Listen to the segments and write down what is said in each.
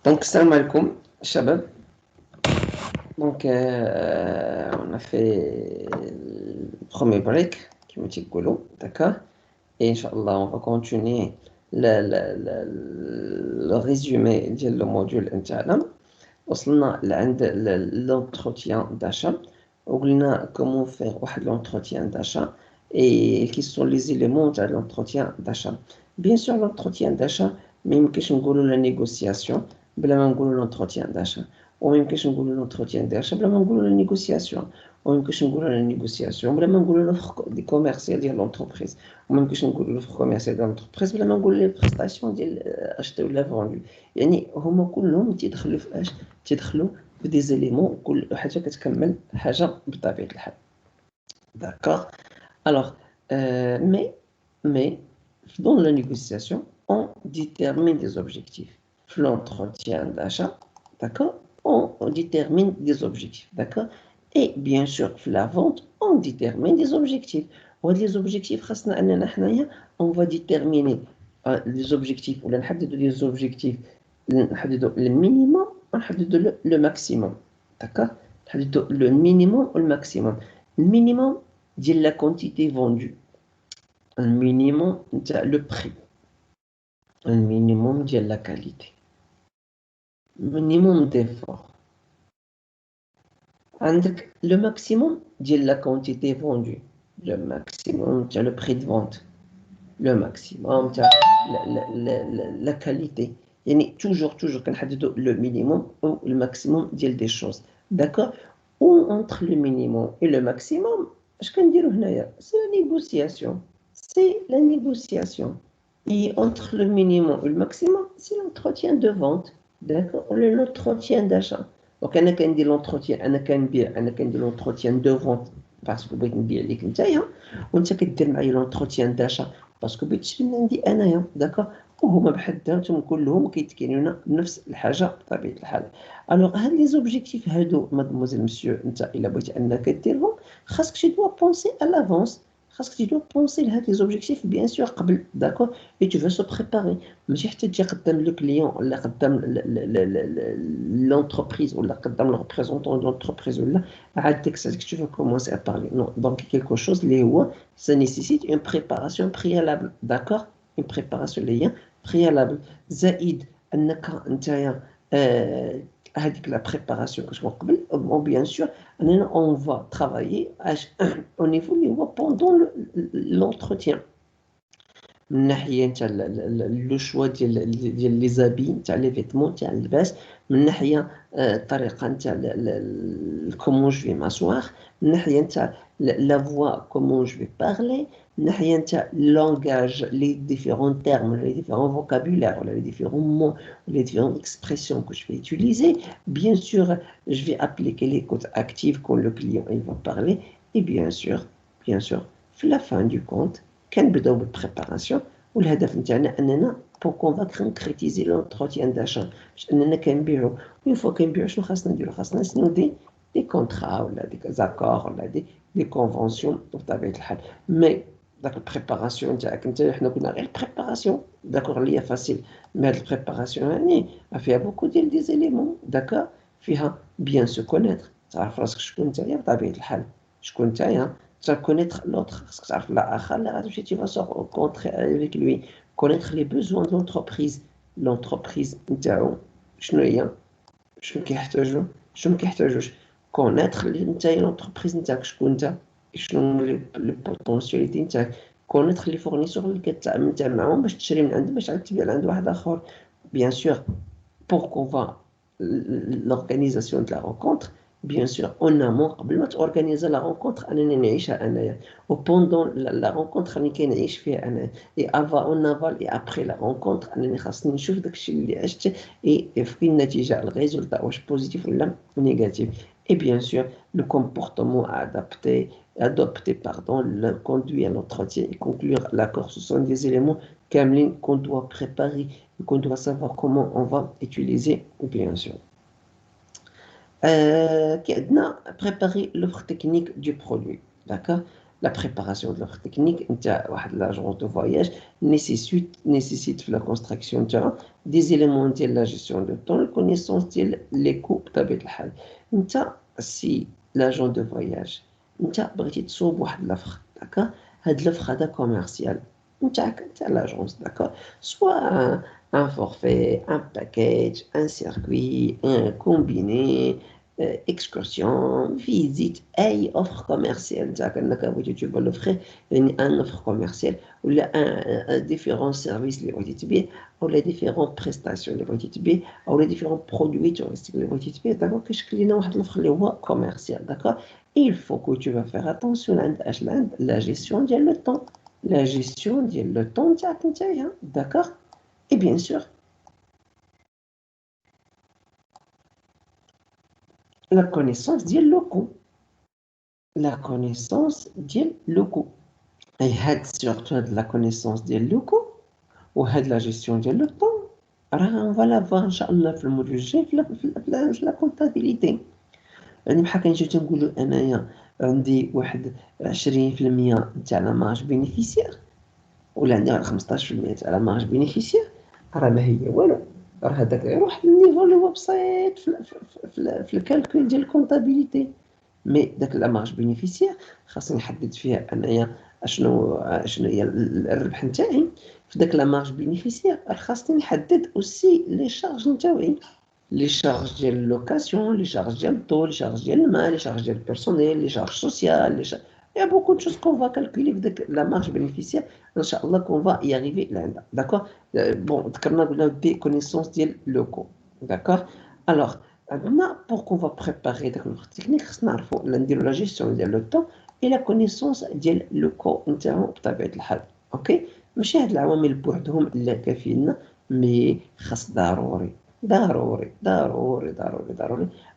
Donc, salam alaikum, Shabab. Donc, on a fait le premier break, qui me dit Golo, d'accord? Et Inch'Allah, on va continuer le résumé du module interne. وصلنا لعند l'entretien d'achat. وقلنا comment faire l'entretien d'achat et qui sont les éléments de l'entretien d'achat. Bien sûr, l'entretien d'achat, mais يمكنش نقولوا la négociation بلا ما نقولوا l'entretien d'achat. وما يمكنش نقولوا l'entretien d'achat بلا ما نقولوا la négociation. وما يمكنش نقولوا la négociation بلا ما نقولوا l'offre commerciale ديال l'entreprise. وما يمكنش نقولوا l'offre commerciale ديال l'entreprise بلا ما نقولوا les prestations ديال acheter ولا vendu. يعني هما كلهم تيدخلوا في اش؟ تيدخلوا في دي زيليمون كل حاجه كتكمل حاجه بطبيعه الحال. D'accord. Alors, mais dans la négociation, on détermine des objectifs. L'entretien d'achat, d'accord, on détermine des objectifs, d'accord. Et bien sûr, la vente, on détermine des objectifs. Les objectifs, on va déterminer les objectifs, ou les objectifs, le minimum, le maximum, d'accord. Le minimum ou le maximum. Le minimum, c'est la quantité vendue. Le minimum, c'est le prix. Le minimum, c'est la qualité. Le minimum d'effort. Le maximum, c'est la quantité vendue. Le maximum, c'est le prix de vente. Le maximum, c'est la qualité. يعني toujours كنحددوا le minimum ou le maximum ديال des choses. D'accord? Ou entre le minimum et le maximum, c'est la négociation. C'est la négociation. Et entre le minimum et le maximum, c'est l'entretien de vente. D'accord? L'entretien d'achat. Donc, أنا كندير l'entretien, أنا كندير l'entretien de vente parce que بغيت نبيع لك نتايا، وأنت كدير معايا l'entretien d'achat parce que بغيت تشري من عندي أنايا. d'accord. وهما بحد ذاتهم كلهم كيتكينونا نفس الحاجه بطبيعه الحال. الوغ هاد لي زوبجيكتيف هادو مادموزيل مسيو، انت الا بغيتي انك ديرهم خاصك تي دوا بونسي ا لافونس، خاصك تي دوا بونسي لهاد لي زوبجيكتيف بيان سور قبل. داكور. اي تو فو سو بريباري، ماشي حتى تجي قدام لو كليون ولا قدام لونتربريز ولا قدام لو ريبريزونطون دو لونتربريز ولا عاد ديك الساعه tu vas commencer à parler. Non, donc quelque chose اللي هو ça nécessite une préparation préalable. d'accord. une préparation اللي هي préalable. زائد انك نتايا هذيك لا بريباراسيون كتكون قبل. بيان سور اننا اون فا ترافايي او نيفو اللي هو بوندون لونتروتيان، من ناحيه تاع لو شوا ديال لي زابي تاع لي فيتمون تاع اللباس، من ناحيه الطريقه تاع كومون جو في ماسواغ، من ناحيه تاع لا فوا كومون جو في بارلي، من ناحيه تاع لونغاج لي ديفيرون تيرم لي ديفيرون فوكابulaire ولا لي ديفيرون مون لي ديفيرون اكسبريسيون que je vais utiliser. bien sûr je vais appliquer l'écoute active quand le client il va parler. et bien sûr في la fin du compte كنبداو بالبريباراسيون، والهدف نتاعنا اننا بور كونكريتيزي لونتروتيان داشا، باش اننا كنبيعو. اون فوا كنبيعو شنو خاصنا نديرو؟ خاصنا نسنو دي كونطرا ولا دي زاكور ولا دي كونفونسيون بطبيعه الحال. مي داك البريباراسيون نتاعك انت، حنا قلنا غير البريباراسيون داكور اللي هي فاسيل، مي هاد البريباراسيون يعني فيها بوكو ديال دي زيليمون. داكور. فيها بيان سو كونيتر، تعرف راسك شكون نتايا بطبيعه الحال، شكون نتايا. Tu vas connaître l'autre, tu vas se rencontrer avec lui, connaître les besoins de l'entreprise. L'entreprise, connaître l'entreprise, les potentialités, connaître les fournisseurs اللي كتعامل معاهم باش تشري من عندهم باش عاد تبيع لعند واحد اخر. Bien sûr, pour qu'on va l'organisation de la rencontre. Bien sûr, en amont, قبل ما تorganiser la rencontre, أنني نعيشها أنايا. وpendant la rencontre أني كنعيش فيها أنايا. et avant, en aval et après la rencontre أنني خاصني نشوف داكشي اللي عشت et في النتيجة الريزولتا واش بوزيتيف ولا نيجاتيف. et bien sûr, le comportement adopté, le conduit à l'entretien et conclure l'accord, ce sont des éléments qu'on doit préparer, qu'on doit savoir comment on va utiliser, bien sûr. Préparer l'offre technique du produit. D'accord. la préparation de l'offre technique, l'agence de voyage nécessite la construction des éléments de la gestion de temps, la connaissance des coûts. Si l'agent de voyage, بغيتي تصوب واحد l'offre, d'accord, هاد l'offre هذا commercial, l'agence, d'accord, soit un forfait, un package, un circuit, un combiné, excursion, visite, أي offre commerciale نتاعك أنك بغيتي tu vas l'offrir, يعني un offre commerciale ولا un différents services اللي بغيتي تبيع أو les différentes prestations اللي بغيتي تبيع أو les différents produits touristiques اللي بغيتي تبيع دابا كيشكل لنا واحد l'offre اللي هو commercial, d'accord. Il faut que tu vas faire attention à la gestion ديال le temps, la gestion ديال le temps نتاعك نتايا, d'accord. Et bien sûr la connaissance ديال le coût, la connaissance ديال le coût. Et surtout de la connaissance ديال le coût ou de la gestion ديال le temps, on va la voir inchallah في الموديول الجاي في la comptabilité. يعني بحال كنجيو تنقولوا انايا عندي واحد 20% تاع لا مارج بينيفيسيير ولا عندي 15% تاع لا مارج بينيفيسيير, راه ما هي والو, راه هذاك يروح للنيفو اللي هو بسيط في الكالكول ديال الكونتابيليتي. مي داك لا مارج بينيفيسيير خاصني نحدد فيها انايا شنو هي الربح نتاعي. في داك لا مارج بينيفيسيير خاصني نحدد اوسي لي شارج نتاعي, les charges de location, les charges de taux, les charges de main, les charges de personnel, les charges sociales. Il y a beaucoup de choses qu'on va calculer avec la marge bénéficiaire. Inch'Allah, qu'on va y arriver là. D'accord. Bon, on a des connaissances des locaux. D'accord. Alors, pour qu'on va préparer notre technique, on a la gestion du temps et la connaissance des locaux. Ok. ماشي هاد العوامل بوحدهم لا كافيين, مي خاص ضروري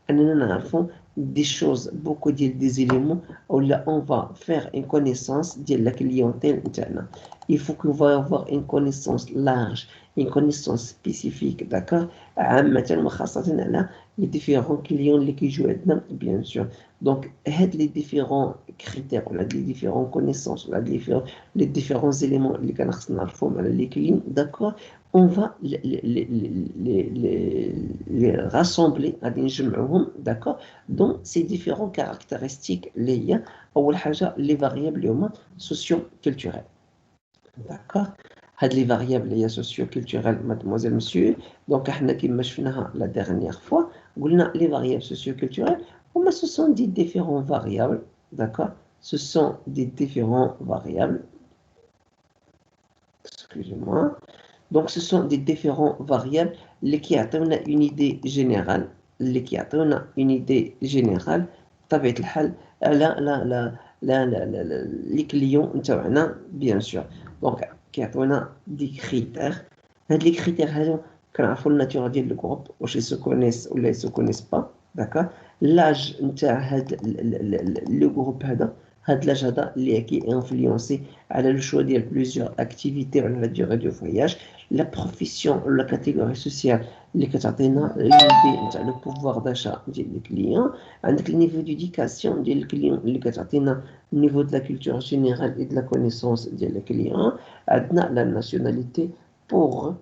أننا نعرفوا des choses, beaucoup des éléments où là on va faire une connaissance de la clientèle interne. Il faut qu'on va avoir une connaissance large, une connaissance spécifique, d'accord, عامة وخاصة على les différents clients اللي كيجوا عندنا, bien sûr. Donc les différents critères, les différentes connaissances, les différents éléments اللي كنخصنا نعرفوهم على les clients, d'accord, on va les rassembler, d'accord, dans ces différentes caractéristiques liées les variables socio-culturelles. D'accord. Les variables socio-culturelles, mademoiselle, monsieur. Donc, la dernière fois, les variables socio-culturelles, ce sont des différentes variables. D'accord. Ce sont des différentes variables. Excusez-moi. Donc, ce sont des différentes variables qui ont une idée générale. طبيعة الحال les clients نتاعنا, bien sûr. Donc, كيعطيونا des critères. هاد les critères هادو كنعرفوا الناتور ديال الجروب, واش ils se connaissent ولا ils se connaissent pas, d'accord. L'âge نتاع هاد le groupe هذا, هاد l'âge هذا اللي influencé على le choix ديال plusieurs activités على la durée du voyage. La profession ou la catégorie sociale اللي كتعطينا l'idée نتاع le pouvoir d'achat ديال les clients. عندك le niveau d'éducation ديال الكليون اللي كتعطينا le niveau de la culture générale et de la connaissance ديال les clients. عندنا la nationalité pour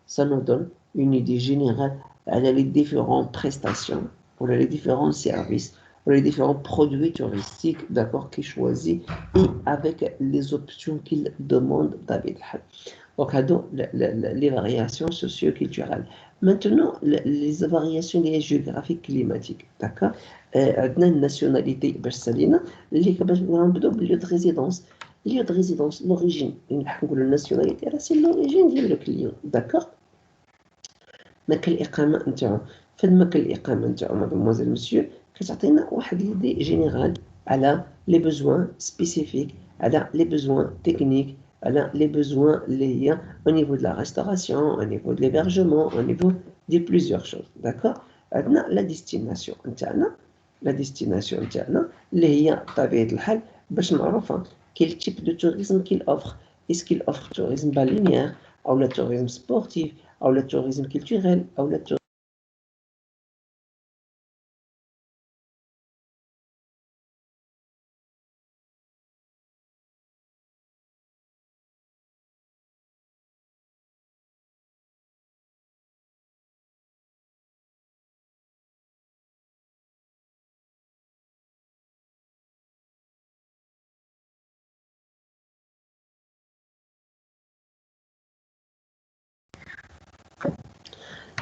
ça nous donne une idée générale على les différentes prestations ou les différents services ou les différents produits touristiques, d'accord, qu'ils choisissent et avec les options qu'ils demandent d'habitude. Donc, les variations socio-culturelles. Maintenant, les variations géographiques climatiques, d'accord. Une nationalité, lieu de résidence. Lieu de résidence, l'origine. La nationalité, c'est l'origine du client, d'accord. مكان الإقامة نتاعو, فين مكان الإقامة نتاعو mademoiselle monsieur, كتعطينا واحد l'idée générale على les besoins spécifiques, على les besoins techniques, على les besoins liés au niveau de la restauration, au niveau de l'hébergement, au niveau de plusieurs choses, d'accord. عندنا la destination نتاعنا, اللي هي طبيعة الحال باش نعرفها quel type de tourisme qu'il offre. Est-ce qu'il offre tourisme balnéaire ou le tourisme sportif ou le tourisme culturel ou le tourisme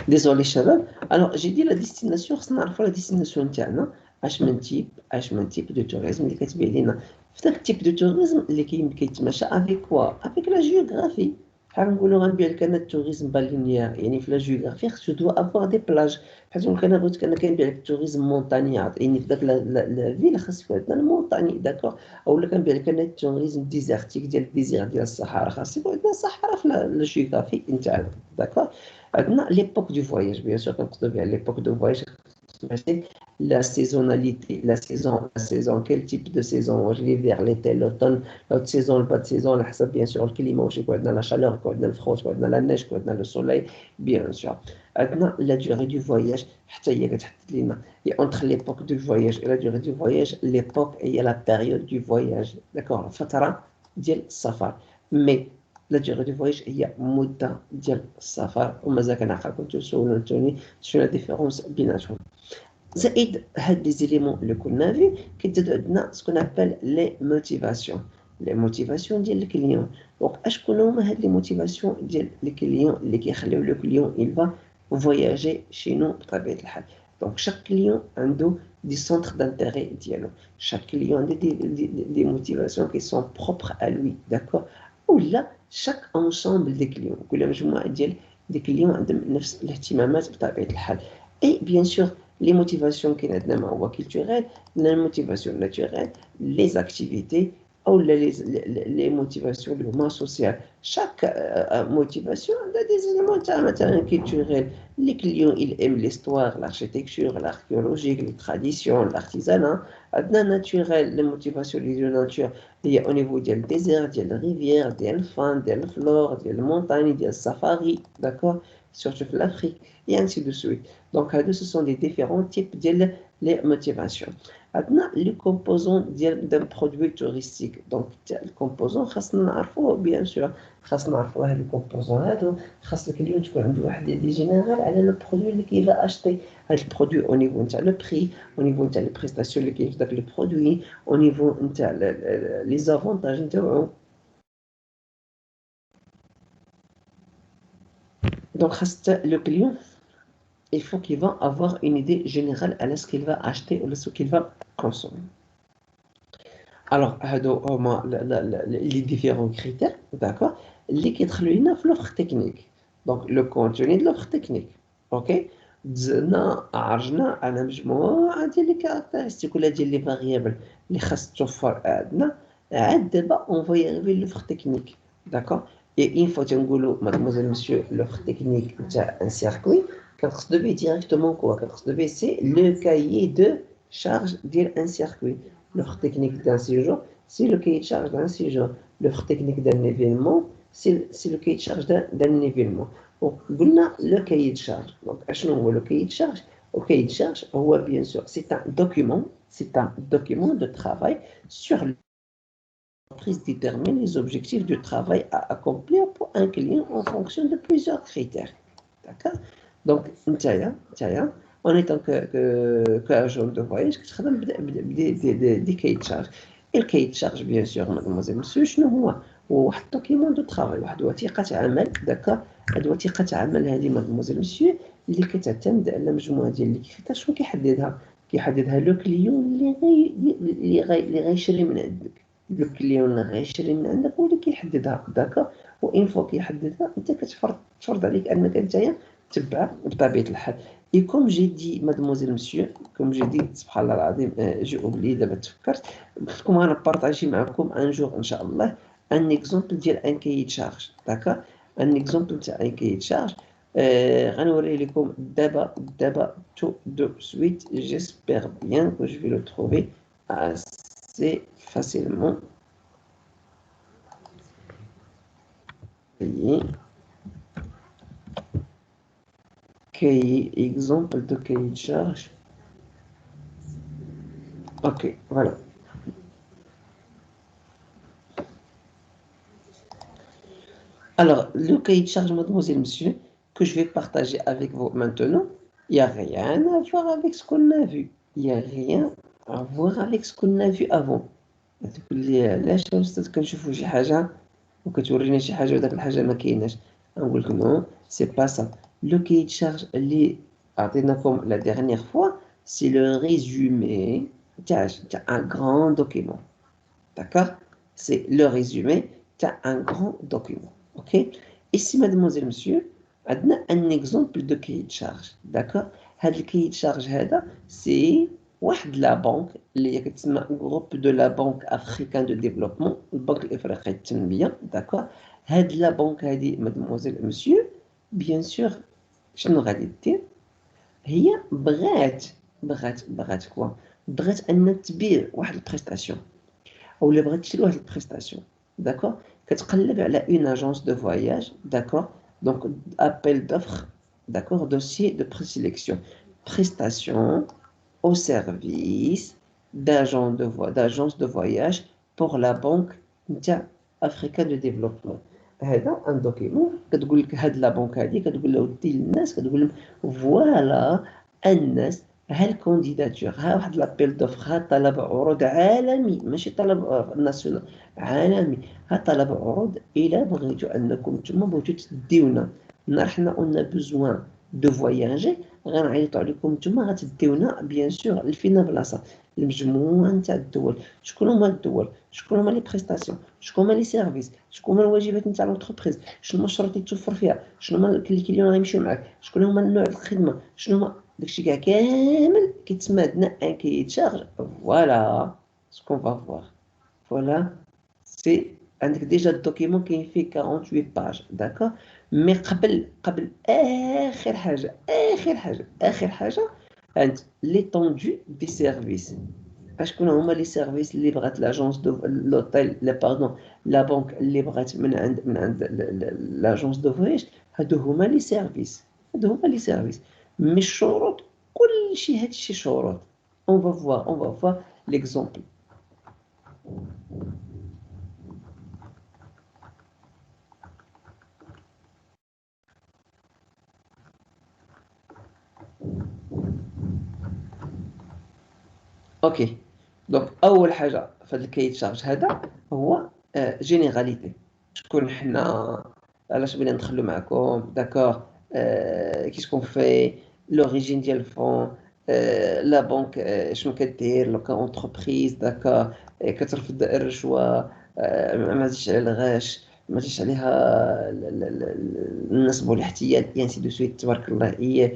Désolé, Shabab. Alors, j'ai dit la destination, c'est la destination تاعنا اش من type de tourisme اللي كتبين لنا. في ذاك type de tourisme اللي كيتماشى avec quoi? Avec la géographie. بحال نقولوا غنبيع لك انا التوريزم بالينيير، يعني في لا جيوغرافي خصو دو افوار دي بلاج. بحال نقول لك انا بغيت انا كنبيع لك التوريزم مونتانيات، يعني في ذاك لا فيل خاص يكون عندنا المونتاني، داكور. اولا كنبيع لك انا التوريزم ديزيرتيك ديال الديزير ديال الصحراء، خاص يكون عندنا الصحراء في لا جيوغرافي نتاعنا، داكور. عندنا ليبوك دو فواياج، بيان سور كنقصدو بها ليبوك دو فواياج. La saisonnalité, la saison, quel type de saison? L'hiver, l'été, l'automne, l'autre saison, le pas de saison, la حسب bien sûr le climat, on a la chaleur, on a le froid, on a la neige, on a le soleil, bien sûr. Maintenant, la durée du voyage, حتى هي كتحدد لنا. Et entre l'époque du voyage et la durée du voyage, l'époque et la période du voyage. D'accord? فترة ديال السفر. Mais la durée du voyage هي مدة ديال السفر، ومازال كنعقلكم تسولوني شنو la différence بيناتهم. زائد هاد لي زيليمون اللي كنا فيه كيتزادو عندنا سكون ابل لي موتيفاسيون، لي موتيفاسيون ديال الكليون. دونك اشكون هما هاد لي موتيفاسيون ديال الكليون اللي كيخليو لو كليون il va voyager chez nous بطبيعة الحال. دونك شاك كليون عنده دي سونتر دانتيري ديالو، شاك كليون عنده دي موتيفاسيون كي سون بروبر ا لوي، داكور. ولا شاك انسامبل دي كليون، كل مجموعة ديال دي كليون عندهم نفس الاهتمامات بطبيعة الحال. اي بيان سور les motivations qui sont culturelles, les motivations naturelles, les activités ou les motivations sociales. Chaque motivation a des éléments culturels. Les clients ils aiment l'histoire, l'architecture, l'archéologie, les traditions, l'artisanat. Adna naturel, les motivations de la nature, il y a au niveau du désert, de la rivière, des faune, de la flore, des montagnes, des safaris, d'accord, surtout l'Afrique, et ainsi de suite. Donc, ce sont des différents types de les motivations. Maintenant, les composants d'un produit touristique. Donc, les composants, bien sûr, les composants, le client تكون عنده واحد idée générale على le produit qu'il va acheter. Le produit au niveau de le prix, au niveau de les prestations اللي كاين في داك le produit, au niveau de les avantages نتاعو. Donc, le client il faut qu'il va avoir une idée générale à ce qu'il va acheter ou ce qu'il va consommer. Alors, les différents critères, d'accord, les qui sont l'offre technique. Donc, le contenu de l'offre technique. OK? زدنا عرجنا على مجموعة ديال لي كارactéristiques ولا ديال لي فاريابل اللي خاص توفر عندنا. عاد دابا on va y arriver l'offre technique. D'accord? Et une fois تنقولوا mademoiselle monsieur l'offre technique تاع un circuit, كنقصدو به directement quoi? كنقصدو به c'est le cahier de charge ديال un circuit. L'offre technique d'un séjour, c'est le cahier de charge d'un séjour. L'offre technique d'un événement, c'est le cahier de charge d'un événement. Donc, le cahier de charge. Donc, le cahier de charge, au cahier de charge, bien sûr, c'est un document de travail sur l'entreprise détermine les objectifs du travail à accomplir pour un client en fonction de plusieurs critères. D'accord? Donc, en étant qu'agent de voyage, des cahiers de charge. Et le cahier de charge, bien sûr, mademoiselle, monsieur, شنو هو؟ واحد دوكيمون دو ترافاي، واحد وثيقة عمل، داكور؟ هاد وثيقة عمل هادي مادموزيل مسيو اللي كتعتمد على مجموعة ديال لي كريتير. شنو كيحددها؟ كيحددها لو كليون اللي غيشري من عندك. لو كليون اللي غيشري من عندك هو اللي كيحددها، داكور؟ وإن فوا كيحددها أنت كتفرض عليك أنك نتايا تبعها بطبيعة الحال. Et comme j'ai dit, mademoiselle, monsieur, comme j'ai dit, subhanallah العظيم, j'ai oublié دابا تفكرت لكم غنبارطاجي معكم un jour إن شاء الله un exemple ديال un cahier de charge, d'accord? Un exemple تاع un cahier de charge. غنوري لكم دابا tout de suite. J'espère bien que je vais le trouver assez facilement. Cahier, exemple de cahier de charge. Ok, voilà. Alors, le cahier de charge, mademoiselle, monsieur, que je vais partager avec vous maintenant, il n'y a rien à voir avec ce qu'on a vu. Il n'y a rien à voir avec ce qu'on a vu avant. تقول لي علاش استاذ كنشوفوا شي حاجه وكتورينا شي حاجه وداك الحاجه ما كايناش. نقول لكم نو سي با سا. Le cahier de charge, comme la dernière fois, c'est le résumé d'un grand document. D'accord? C'est le résumé d'un grand document. OK? Ici, mademoiselle, monsieur, on a un exemple de cahier de charge. D'accord? Le cahier de charge, c'est la banque, un groupe de la Banque africaine de développement, la Banque africaine bien, d'accord? La banque, mademoiselle, monsieur, bien sûr, شنو غادي دير هي بغات كوا بغات ان تبيع واحد البريستاسيون ou les bras de واحد البريستاسيون d'accord كتقلب على une agence de voyage d'accord donc appel d'offres d'accord dossier de présélection prestation au service d'agence de voyage pour la banque africaine de développement هذا ان دوكيمون كتقول لك هاد لا بنك هادي كتقول له دي للناس كتقول لهم فوالا الناس ها الكونديداتور ها واحد لابيل دوفر ها طلب عروض عالمي ماشي طلب ناسيونال عالمي ها طلب عروض الا بغيتو انكم نتوما بغيتو تديونا نهار حنا اون بوزوان دو فواياجي غنعيطوا عليكم نتوما غتديونا بيان سور لفينا بلاصه المجموعه نتاع الدول شكون هما الدول شكون هما لي بريستاسيون شكون هما لي سيرفيس شكون هما الواجبات نتاع لونتربريز شنو هما الشروط اللي توفر فيها شنو هما الكليون غيمشيو معاك شكون هما النوع الخدمه شنو هما داكشي كاع كامل كيتسمى عندنا ان كي تشارج فوالا سكون فا فوالا سي عندك ديجا الدوكيمون كاين فيه 48 باج داكور مي قبل اخر حاجه عند ليتوندو دي سيرفيس شكون هما لي سيرفيس اللي بغات لاجونس دو لوتيل لا باردون لا بنك اللي بغات من عند لاجونس دو فواياج هادو هما لي سيرفيس مي الشروط كلشي هادشي شروط on va voir l'exemple. اوكي دونك اول حاجه في هذا الكاي تشارج هذا هو جينيراليتي شكون حنا علاش بغينا ندخلو معكم داكور كيسكون في لوريجين ديال الفون لا بنك شنو كدير لو كان اونتربريز داكور كترفض الرشوه ما تجيش على الغاش ما تجيش عليها النصب والاحتيال انسي دو سويت تبارك الله ايه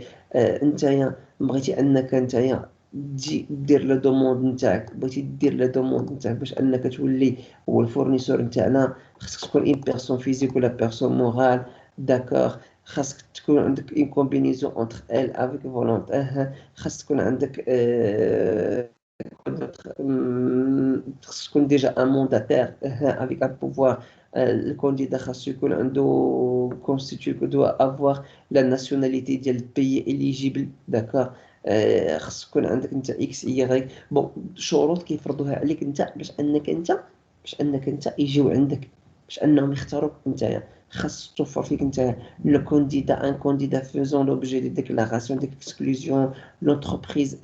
نتايا بغيتي انك نتايا تجي دير لا دوموند نتاعك بغيتي دير لا دوموند نتاعك باش انك تولي هو الفورنيسور نتاعنا خاصك تكون اون بيرسون فيزيك ولا بيرسون مورال داكوغ خاصك تكون عندك اون كومبينيزون انتر ال افيك فولونتير خاص تكون عندك خاص تكون ديجا ان مونداتير افيك ان بوفوار الكانديدا خاصو يكون عنده كونستيتيو دو افوار لا ناسيوناليتي ديال البيي اليجيبل داكوغ خاص يكون عندك انت اكس اي بون شروط كيفرضوها عليك انت باش انك انت يجيو عندك باش انهم يختاروك نتايا خاص توفر فيك نتايا لو كانديدا ان كانديدا فيزون لوبجي دي ديكلاراسيون ديكسكلوزيون لونتربريز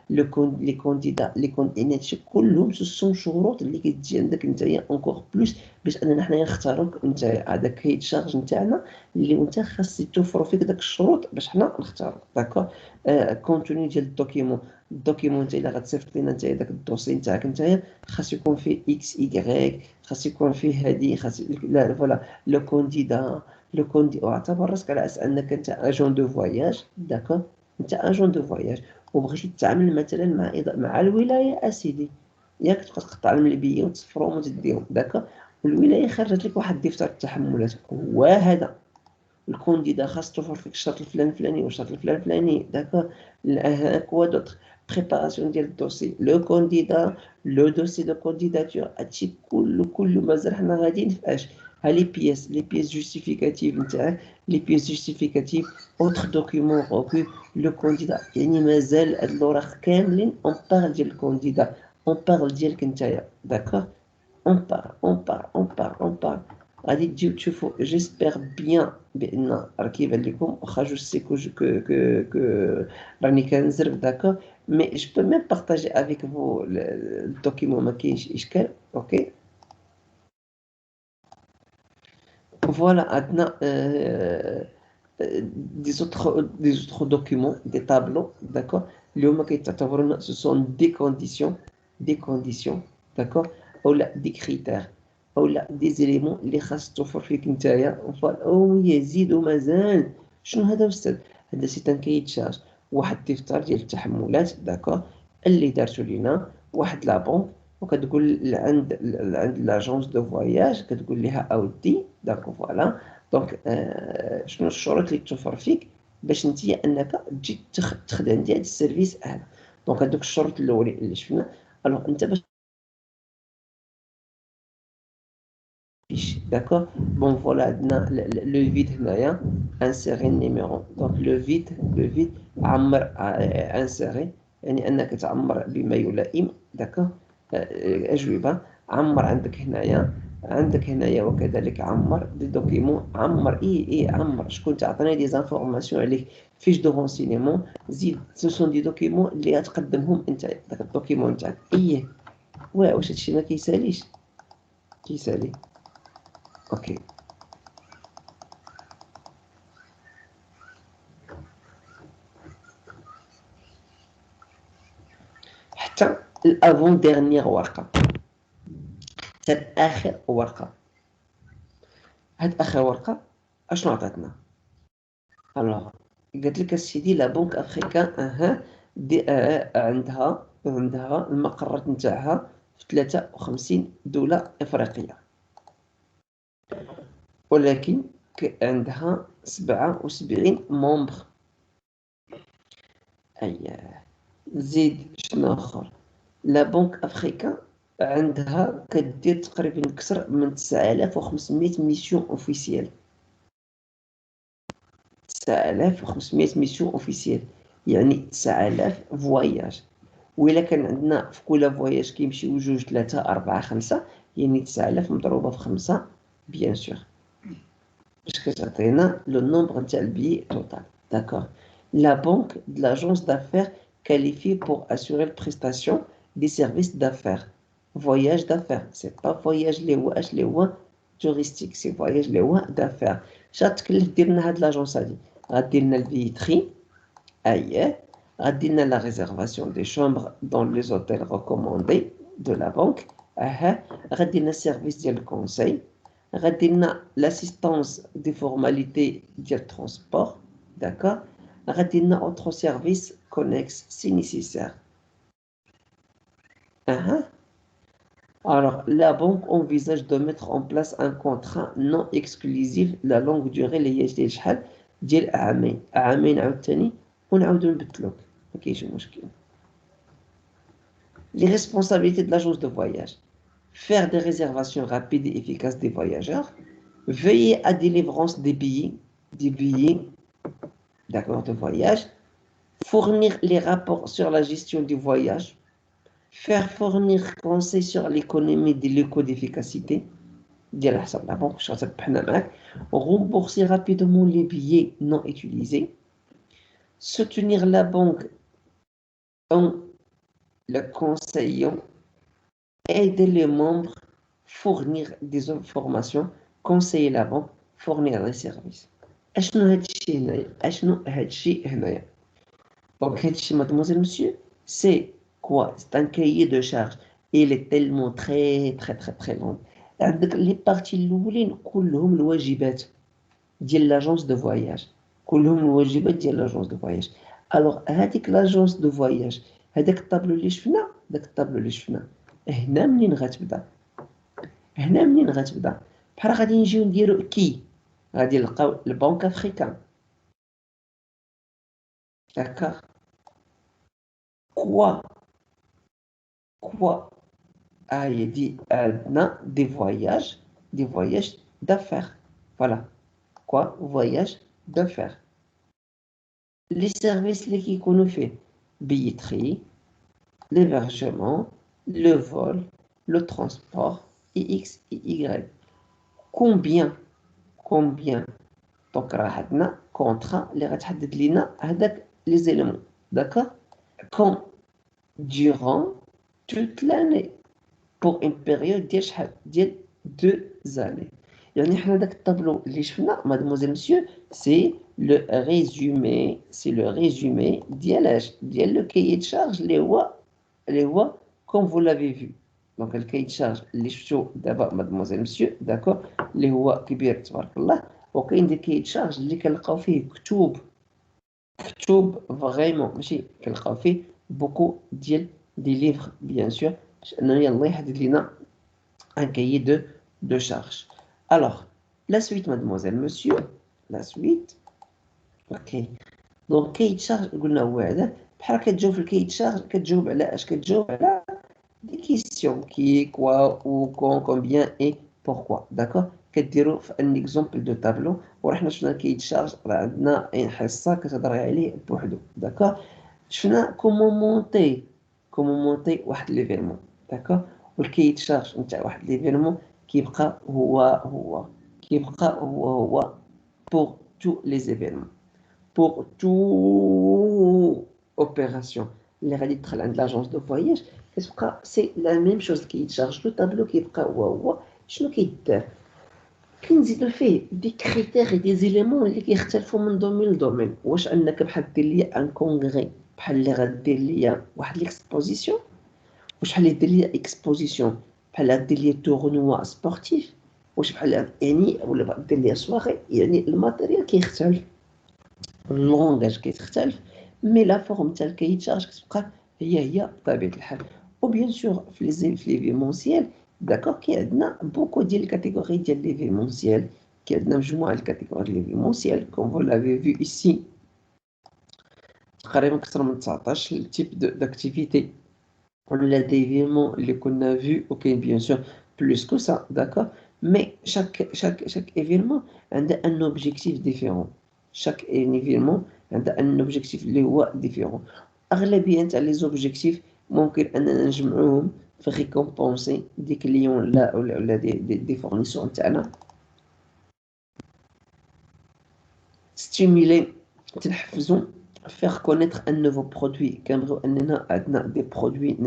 لي كانديدا لي هادشي كلهم سون شروط اللي كتجي عندك نتايا اونكور بلوس باش اننا حنايا نختاروك نتايا هذا كاي تشارج نتاعنا اللي انت خاص توفروا فيك داك الشروط باش حنا نختاروك داكور كونتوني ديال الدوكيمون انت الا غتصيفط لينا نتايا داك الدوسي نتاعك نتايا خاص يكون فيه اكس اي خاص يكون فيه هادي خاص لا فوالا لو كونديدا واعتبر راسك على اساس انك انت اجون دو فواياج داكور انت اجون دو فواياج وبغيتي تتعامل مثلا مع الولايه اسيدي ياك تبقى تقطع لهم البيه وتصفرهم وتديهم داكور والولايه خرجت لك واحد دفتر التحملات وهذا الكانديدا خاص توفر فيك الشرط الفلاني والشرط الفلاني داكور كوا دوطخ بريباراسيون ديال الدوسي لو كانديدا لو دوسي دو كانديداتور هادشي كله مازال حنا غاديين في اش ها لي بيس جوستيفيكاتيف نتاعك لي بيس جوستيفيكاتيف اوتر دوكيومون روكو لو كانديدا يعني مازال هاد الاوراق كاملين اون بارل ديال الكانديدا اون بارل ديالك نتايا داكور اون بار غادي تجيو تشوفوا جيسبر بيان بان راه كيبان لكم واخا جو سي كو راني كنزرب داكور مي جو بو ميم بارطاجي افيك فو الدوكيمون ما كاينش اشكال اوكي فوالا عندنا des autres documents, des tableaux, d'accord. Ce sont des conditions, d'accord, ou là, des critères, ou là, des éléments اللي خاص توفر فيك نتايا او يزيد ومازال. شنو هذا أستاذ؟ هذا سي ان كاي تشارج، واحد الدفتر ديال التحملات، داكور، اللي دارتو لينا واحد لا بونك، وكتقول عند لاجونس دو فواياج، كتقول لها اودي، داكو فوالا. دونك شنو الشروط اللي توفر فيك باش نتيا انك تجي تخدم ديال السيرفيس هذا. دونك هذوك الشروط الاولين اللي شفنا. الوغ انت باش d'accord. Bon voilà, le vide هنايا insérer numéro. Donc le vide عمر insérer يعني انك تعمر بما يلائم، d'accord. اجوبه عمر عندك هنايا وكذلك عمر دي دوكيمون، عمر عمر شكون تعطيني دي زانفورماسيون عليك، فيش دو رونسينيمون، زيد سو سون دي دوكيمون اللي غتقدمهم انت، داك الدوكيمون تاعك واش هادشي ما كيساليش؟ كيسالي. اوكي. حتى الافون ديرنيير ورقه، حتى اخر ورقه. هاد اخر ورقه اشنو عطاتنا؟ الوغ قالت لك السيدي لا بنك افريكان دي عندها المقرات نتاعها في 53 دوله افريقيه، ولكن عندها 77 ممبر. زيد شنو اخر؟ لا بنك افريكان عندها كدير تقريبا كثر من 9500 ميسيون اوفيسيال. 9500 ميسيون اوفيسيال يعني 9000 فواياج. وإلا كان عندنا في كل فواياج كيمشيو 2 3 4 5، يعني 9000 مضروبة في 5 بيان سور باش كتعطينا لو نومبر نتاع البيي توتال، داكور. La banque de l'agence d'affaires qualifiée pour assurer la prestation des services d'affaires. Voyage d'affaires, c'est pas voyage les هو touristique, c'est voyage les هو d'affaires. شغتكلف دير لنا هاد لاجونس هادي، غدير لنا الفيتري، غدير لنا لا ريزيرفاسيون دي شومبر دون لي زوتيل ريكوموندي دو لا بانك، غدير لنا السيرفيس ديال الكونساي، غدير لنا لاسيستونس دي فورماليتي ديال الترونسبور، داكور. غادي لنا اوتر سيرفيس كونيكس سي نيسيسير. Alors, la banque envisage de mettre en place un contrat non exclusif la longue durée اللي هي ديال شحال؟ ديال عامين عاوتاني ونعاودو نبدلوك، مكاينش مشكل. Les responsabilités de l'agence de voyage: faire des réservations rapides et efficaces des voyageurs, veiller à délivrance des billets, d'accord, de voyage, fournir les rapports sur la gestion du voyage, faire fournir conseils sur l'économie des locaux d'efficacité, rembourser rapidement les billets non utilisés, soutenir la banque en le conseillant, aider les membres, fournir des informations, conseiller la banque, fournir des services. اشنو هادشي هنايا؟ Donc, mademoiselle, monsieur, c'est quoi? C'est un cahier de charge. Il est tellement très long. Les parties الأولين كلهم الواجبات ديال l'agence de voyage. كلهم الواجبات ديال l'agence de voyage. Alors, هذيك l'agence de voyage، هذاك الطابلو اللي شفنا، هنا منين غتبدا؟ بحال غادي نجيو نديرو غادي نلقاو البنك افريكان، d'accord. Quoi il dit des voyages d'affaires. Voilà. Quoi? Voyage d'affaires. Les services qui qu'on fait: billetterie, l'hébergement, le vol, le transport, X et Y. Combien donc راه contrat اللي غتحدد لينا هذاك les éléments, d'accord. Quand durant toute l'année pour une période ديال 2 années. يعني حنا داك الطابلو اللي شفنا mademoiselle monsieur c'est le résumé ديال le cahier de charge اللي هو comme vous l'avez vu. Donc le cahier de charge اللي شفتو دابا mademoiselle monsieur d'accord اللي هو كبير تبارك الله وكاين دي cahier de charge اللي كنلقاو فيه كتب فريمون ماشي كنلقاو فيه بوكو ديال دي ليفر بيان سور باش انه يلاه يحدد لينا un cahier de charge. Alors, la suite, mademoiselle, monsieur, la suite. Ok. Donc, cahier de charge, قلنا هو هذا بحال كتجاوب في الكاي de charge كتجاوب على اش كتجاوب على des questions qui est quoi ou quand combien et pourquoi d'accord كديروا في un exemple de tableau ورحنا شفنا الكاي de charge راه عندنا حصه كتهضر عليه بوحدو d'accord شفنا comment monter واحد ليفيرمون d'accord والكاي de charge نتاع واحد ليفيرمون كيبقى هو pour tous les événements pour toute opération اللي غادي تدخل عند لاجونس دو فواياج كتبقى سي لا ميم شوز كيتشارج لو طابلو كيبقى هو شنو كيدار كنزيدو فيه دي كريتير اي دي زيليمون اللي كيختلفوا من دومين لدومين واش انك بحال دير ليا ان كونغري بحال اللي غدير ليا واحد ليكسبوزيسيون وشحال اللي دير ليا اكسبوزيسيون بحال غدير ليا تورنوا سبورتيف واش بحال يعني ولا دير ليا سواغي يعني الماتيريال كيختلف اللونغاج كيتختلف مي لا فورم تاع الكاي تشارج كتبقى هي بطبيعه الحال وبيان سور في ليفيمونسيال داكوغ كاين عندنا بوكو ديال الكاتيجوري ديال ليفيمونسيال كاين عندنا مجموعه الكاتيجوري ليفيمونسيال كوم فو لافي فيو ايسي تقريبا اكثر من 19 تيب داكتيفيتي ولا ديفيرمون اللي كنا فيو وكاين بيان سور بلوس كو سا داكوغ مي chaque événement عنده ان اوبجيكتيف ديفيرون chaque événement عنده ان اوبجيكتيف اللي هو ديفيرون اغلبيه تاع لي زوبجيكتيف ممكن اننا نجمعوهم في ريكومبونسي دي كليون لا ولا دي فورنيسور تاعنا ستيمولي تنحفزو faire connaître un nouveau produit كنبغيو اننا عندنا دي برودوي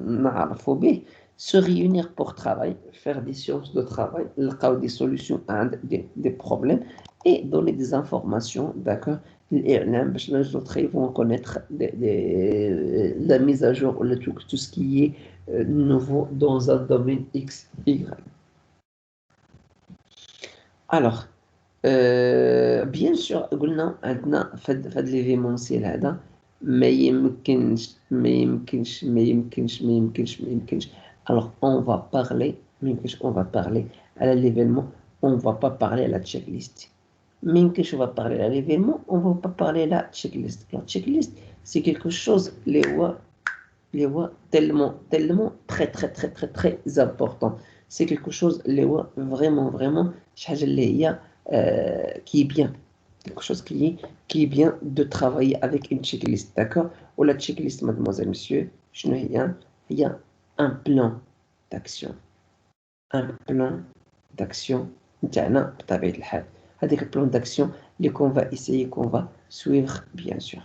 نعرفو به se réunir pour travail faire des séances de travail نلقاو des solutions à des problèmes et donner des informations d'accord الإعلام باش les autres ils vont connaître la mise à jour tout ce qui est nouveau dans un domaine X, Y. Alors بيان سور قلنا عندنا فهاد ليفيمونسيال هذا ما يمكنش alors on va parler على l'événement on va pas parler à la checklist ما يمكنش on va parler à l'événement on va pas parler à la checklist c'est quelque chose اللي هو tellement très important c'est quelque chose اللي هو vraiment شي حاجه اللي هي qui est bien, quelque chose qui est bien de travailler avec une checklist, d'accord? Ou la checklist, mademoiselle, monsieur, il y a un plan d'action. Un plan d'action, avec le plan d'action, qu'on va essayer, qu'on va suivre, bien sûr.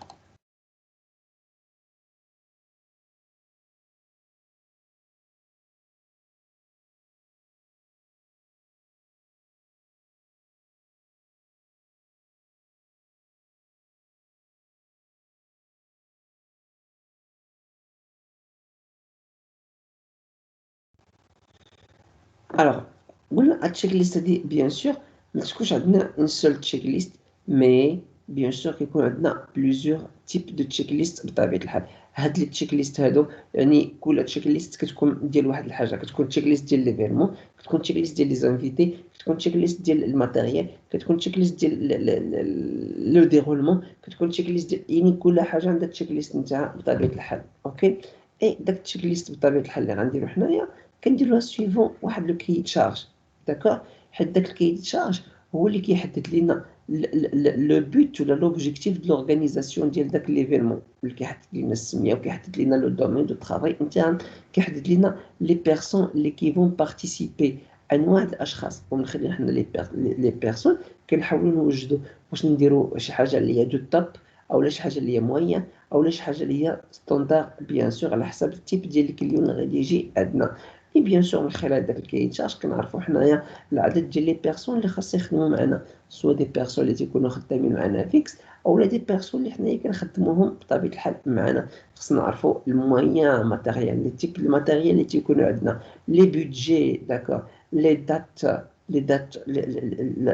Alors, la checklist dit bien sûr, nous avons une seule checklist, mais bien sûr qu'il y a plusieurs types de checklists بطبيعة الحال. هاد لي تشيكليست هادو يعني كل تشيكليست كتكون ديال واحد الحاجه كتكون تشيكليست ديال ليفيرمون كتكون تشيكليست ديال لي زانفيتي كتكون تشيكليست ديال الماتيريال كتكون تشيكليست ديال لو ديرولمون كتكون تشيكليست ديال يعني كل حاجه عندها التشيكليست نتاعها بطبيعه الحال اوكي اي داك التشيكليست بطبيعه الحال اللي غنديرو حنايا كنديروها سويفون واحد لو كي تشارج داكوغ حيت داك الكي تشارج هو اللي كيحدد لينا le but ou l'objectif de l'organisation ديال داك ليفيرمون اللي كيحدد لينا السميه وكيحدد لينا لو دومين دو طرافاي نتاعنا كيحدد لينا لي بيرسون اللي كيفون بارتيسيبي انواع الاشخاص ومنخلي حنا لي بيرسون كنحاولوا نوجدوا واش نديروا شي حاجه اللي هي دو توب او شي حاجه اللي هي موين او شي حاجه اللي هي ستاندار بيان سور على حسب التيب ديال الكليون اللي غادي يجي عندنا اي بيان سور من خلال داك الكاين تشارج كنعرفوا حنايا العدد ديال لي بيرسون اللي خاص يخدموا معنا، سوا دي بيرسون اللي تيكونوا خدامين معنا فيكس اولا دي بيرسون اللي حنايا كنخدموهم بطبيعه الحال معنا. خصنا نعرفوا المويان ماتيريال، لي تيب الماتيريال اللي تيكونوا عندنا، لي بودجي داكور، لي دات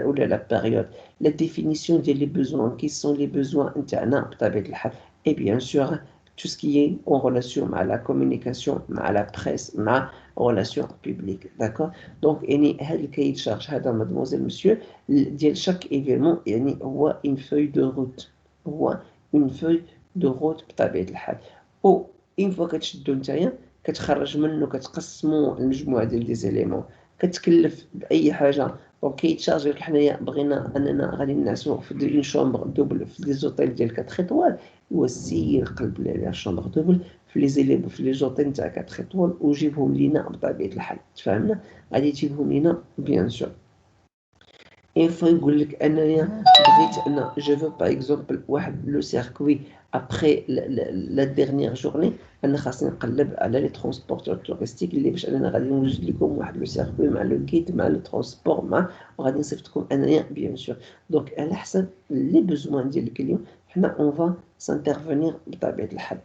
ولا لا بيريود، لا ديفينيسيون ديال لي بوزوان، كي سون لي بوزوان نتاعنا بطبيعه الحال. اي بيان سور tout ce qui est en relation مع la communication مع la presse مع relation publique. d'accord. donc يعني هذا الكاي تشارج هذا مادموزيل مسيو ديال شاك ايفينمون يعني هو une feuille de route، هو une feuille de route بطبيعه الحال. او اون فوا كتشدو نتايا كتخرج منه كتقسمو المجموعه ديال دي زيليمون كتكلف باي حاجه. دونك كيتشارج حنايا بغينا اننا غادي نعسو في اون شومبر دوبل في لي زوتيل ديال 4 ايطوال، هو السير قلب لي الشومبر دوبل في لي زيليب في لي زوتيل نتاع 4 ايطوال وجيبهم لينا بطبيعه الحال. تفهمنا؟ غادي تجيبهم لينا بيان سور. اون فوا يقول لك انايا بغيت انا جو فو باغ اكزومبل واحد لو سيركوي ابخي لا ديرنيير جورني، انا خاصني نقلب على لي ترونسبورتور توريستيك اللي باش انا غادي نوجد لكم واحد لو سيركوي مع لو كيت مع لو ترونسبور مع وغادي نصيفطكم انايا بيان سور. دونك على حسب لي بوزوان ديال الكليون حنا اون فا سانترفينير بطبيعه الحال.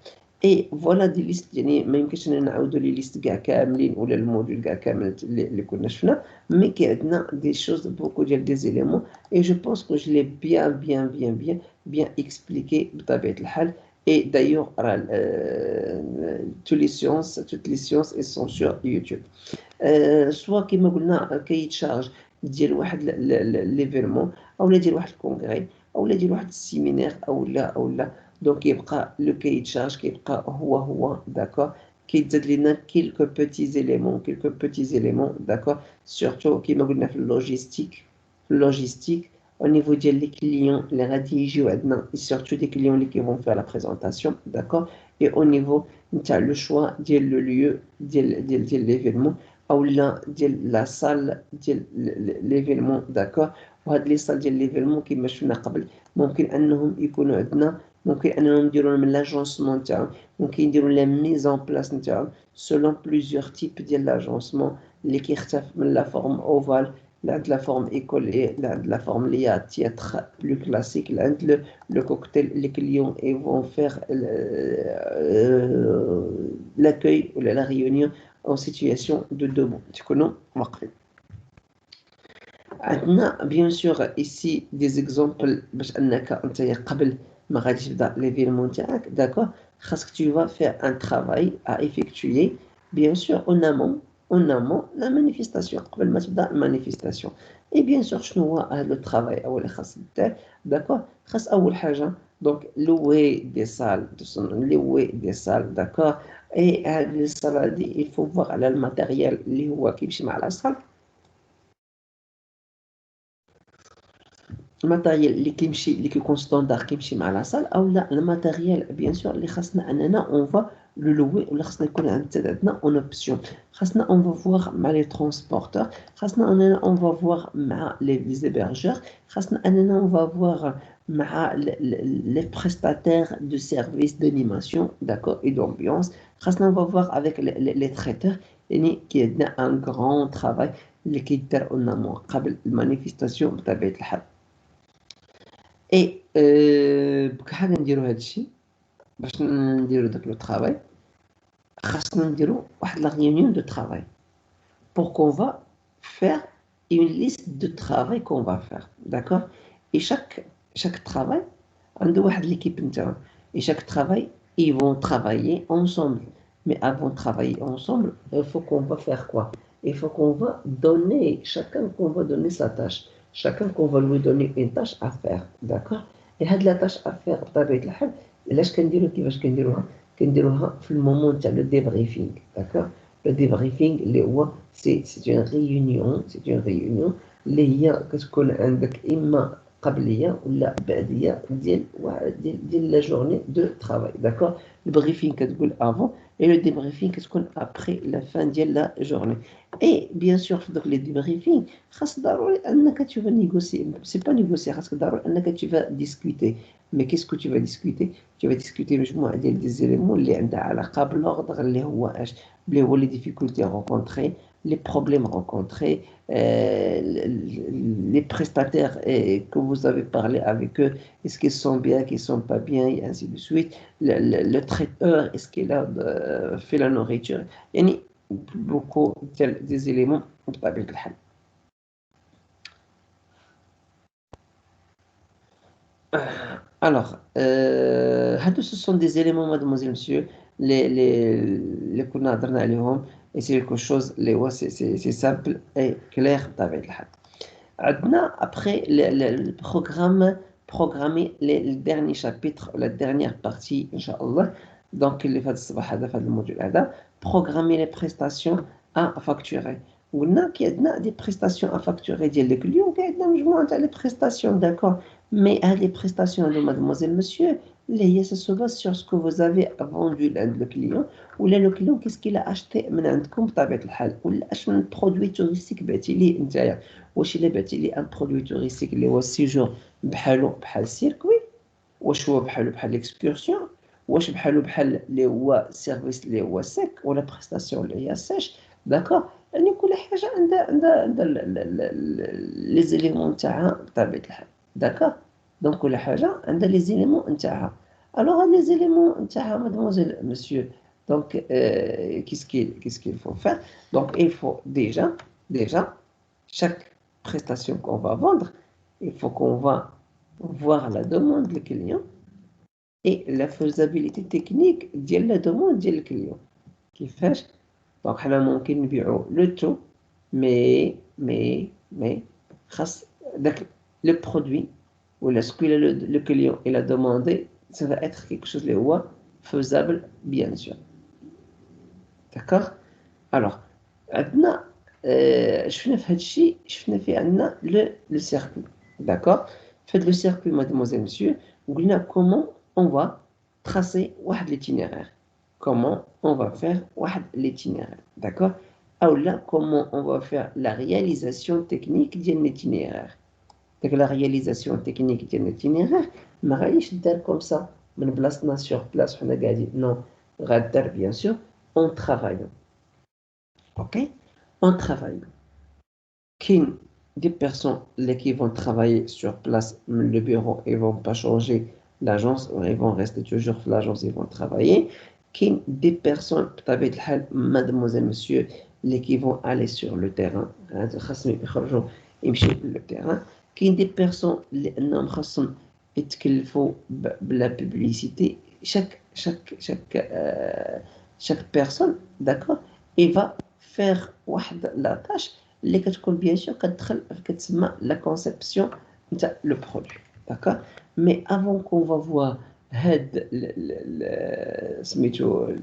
اي فوالا دي ليست، يعني ما يمكنش اننا نعاودوا لي ليست كاع كاملين ولا الموديل كاع كامل اللي كنا شفنا، مي كي عندنا دي شوز بوكو ديال دي زيليمون اي جو بونس كو جو لي بيان اكسبليكي بطبيعه الحال. اي دايوغ راه toutes les sciences elles sont sur YouTube. سوا كيما قلنا كيتشارج ديال واحد ليفينمون اولا ديال واحد الكونغري اولا ديال واحد السيمينير اولا دونك يبقى لو كيتشارج كيبقى هو داكور. كيتزاد لينا كيلكو بوتي زيليمون داكور، سورتو كيما قلنا في اللوجيستيك au niveau ديال لي كليون اللي غادي يجيو عندنا سورتو دي كليون اللي كيفون فير لا بريزونطاسيون داكور. اي au niveau نتاع لو شوا ديال لو ليو ديال ليفينمون اولا ديال لا سال ديال ليفينمون داكور. وهاد لي سال ديال ليفينمون كيما شفنا قبل ممكن انهم يكونوا عندنا، ممكن اننا نديرو من لاجونسمون نتاعهم، ممكن نديرو لا ميزون بلاص نتاعهم سولون بليزيور تيب ديال لاجونسمون اللي كيختلف من لا فورم اوفال لعند لا فورم ايكولي لعند لا فورم اللي هي تياتر بلو كلاسيك لعند لو كوكتيل اللي كليون اي فون فيغ لاكوي ولا لا ريونيون en situation de debout تكونوا واقفين. عندنا بيان سور ici des exemples باش انك انت قبل ما غادي تبدا ليفينمون تاعك داكور خاصك tu vas faire un travail à effectuer bien sûr en amont la manifestation قبل ما تبدا المانيفيستاسيون. اي بيان سور شنو هو هذا لو ترافاي اول خاص دير داكور. خاص اول حاجه دونك لوي دي سال داكور. اي هاد لي صال هادي il faut voir على الماتيريال اللي هو كيمشي مع لا صال، الماتيريال اللي كيمشي اللي كيكون ستاندار كيمشي مع لا صال اولا الماتيريال بيان سور اللي خاصنا اننا اون فا لو لوي ولا خاصنا يكون عندنا اون اوبسيون. خاصنا اون فا فوار مع لي ترونسبورتور، خاصنا اننا اون فا فوار مع لي زيبرجور، خاصنا اننا اون فا فوار مع لي بريستاتير دو سيرفيس دانيماسيون داكور اي دومبيونس، خاصنا اون فا فوار افيك لي تريتور يعني كي عندنا ان غران ترافاي اللي كيدار اون امون قبل المانيفيستاسيون بطبيعه الحال. اي بحال نديرو هادشي باش نديرو داك لو طرافاي خاصنا نديرو واحد لا ريونيون دو طرافاي pour qu'on va faire une liste de travail qu'on va faire d'accord. et chaque travail عنده واحد l'équipe نتاعو et chaque travail ils vont travailler ensemble mais avant de travailler ensemble il faut qu'on va faire quoi, il faut qu'on va donner chacun qu'on va donner sa tâche, chacun qu'on va lui donner une tâche à faire d'accord. et هاد la tâche à faire بطبيعة الحال علاش كنديرو كيفاش كنديروها في المومون تاع لو ديبريفينغ داكور. لو ديبريفينغ اللي هو سي اون ريونيون اللي هي كتكون عندك اما قبليه ولا بعديه ديال لا جورني دو طرافاي داكور. البريفينغ كتقول افون اي لو ديبريفينغ كتكون ابري لا فان ديال لا جورني. Et bien sûr, dans les débriefings, tu vas négocier. C'est pas négocier, tu vas discuter. Mais qu'est-ce que tu vas discuter? Tu vas discuter des éléments qui ont l'ordre, les difficultés rencontrées, les problèmes rencontrés, les prestataires que vous avez parlé avec eux, est-ce qu'ils sont bien, qu'ils sont pas bien, et ainsi de suite. Le traiteur, est-ce qu'il a fait la nourriture? يعني beaucoup des éléments بطبيعة الحال. Alors, ce sont des éléments, mademoiselle, monsieur, les كنا هضرنا عليهم, et c'est quelque chose, c'est simple et clair بطبيعة الحال. عندنا après le programme, programmer le dernier chapitre, la dernière partie, Inch'Allah, donc اللي في هذا الصباح هذا في هذا الموديول هذا, programmer les prestations à facturer. وقلنا كي عندنا des prestations à facturer ديال داك اليوم, كاين عندنا مجموعة تاع les prestations, d'accord, mais هاد les prestations هادو mademoiselle monsieur اللي هي ça se base sur ce que vous avez vendu لعند le client, ولا le client qu'est-ce qu'il a acheté من عندكم بطبيعة الحال, ولا اش من produit touristique بعتي ليه نتايا. واش الا بعتي لي ان برودوي توريستيك اللي هو السيجور بحالو بحال السيركوي, واش هو بحالو بحال ليكسكورسيون, واش بحالو بحال اللي هو سيرفيس اللي هو سيك, ولا بريستاسيون اللي هي سيش, داكور. يعني كل حاجه عندها لي زيليمون تاعها بطبيعه الحال, داكور. دونك كل حاجه عندها لي زيليمون نتاعها. الوغ هاد لي زيليمون نتاعها مادموزيل مسيو, donc qu'est-ce qu'il faut faire? Donc il faut déjà chaque prestation qu'on va vendre, il faut qu'on va voir la demande du client et la faisabilité technique de la demande du client. كيفاش؟ donc حنا ممكن نبيعو le tout, mais خاص داك le produit ou ce que le client il a demandé, ça va être quelque chose اللي هو faisable bien sûr. D'accord? Alors, عندنا شفنا في هذا الشيء, شفنا في عندنا le circuit, d'accord. Faites le circuit mademoiselle monsieur, قلنا comment on va tracer واحد l'itinéraire, comment on va faire واحد l'itinéraire, d'accord. ou là comment on va faire la réalisation technique ديال l'itinéraire. Donc la réalisation technique ديال l'itinéraire ما غاديش دار comme ça من بلاصتنا sur place حنا قاعدين, non, غادار bien sûr en travaillant. Ok, on travaille. Qui des personnes qui vont travailler sur place, le bureau, ils ne vont pas changer l'agence, ils vont rester toujours l'agence, ils vont travailler. Qui des personnes, mademoiselle, monsieur, qui vont aller sur le terrain, le terrain. Qui des personnes, qu'il faut la publicité, chaque personne, d'accord, il va faire la tâche اللي كتكون bien sûr كتدخل كتسمى la conception نتاع le produit, d'accord. Mais avant qu'on va voir هاد سميتو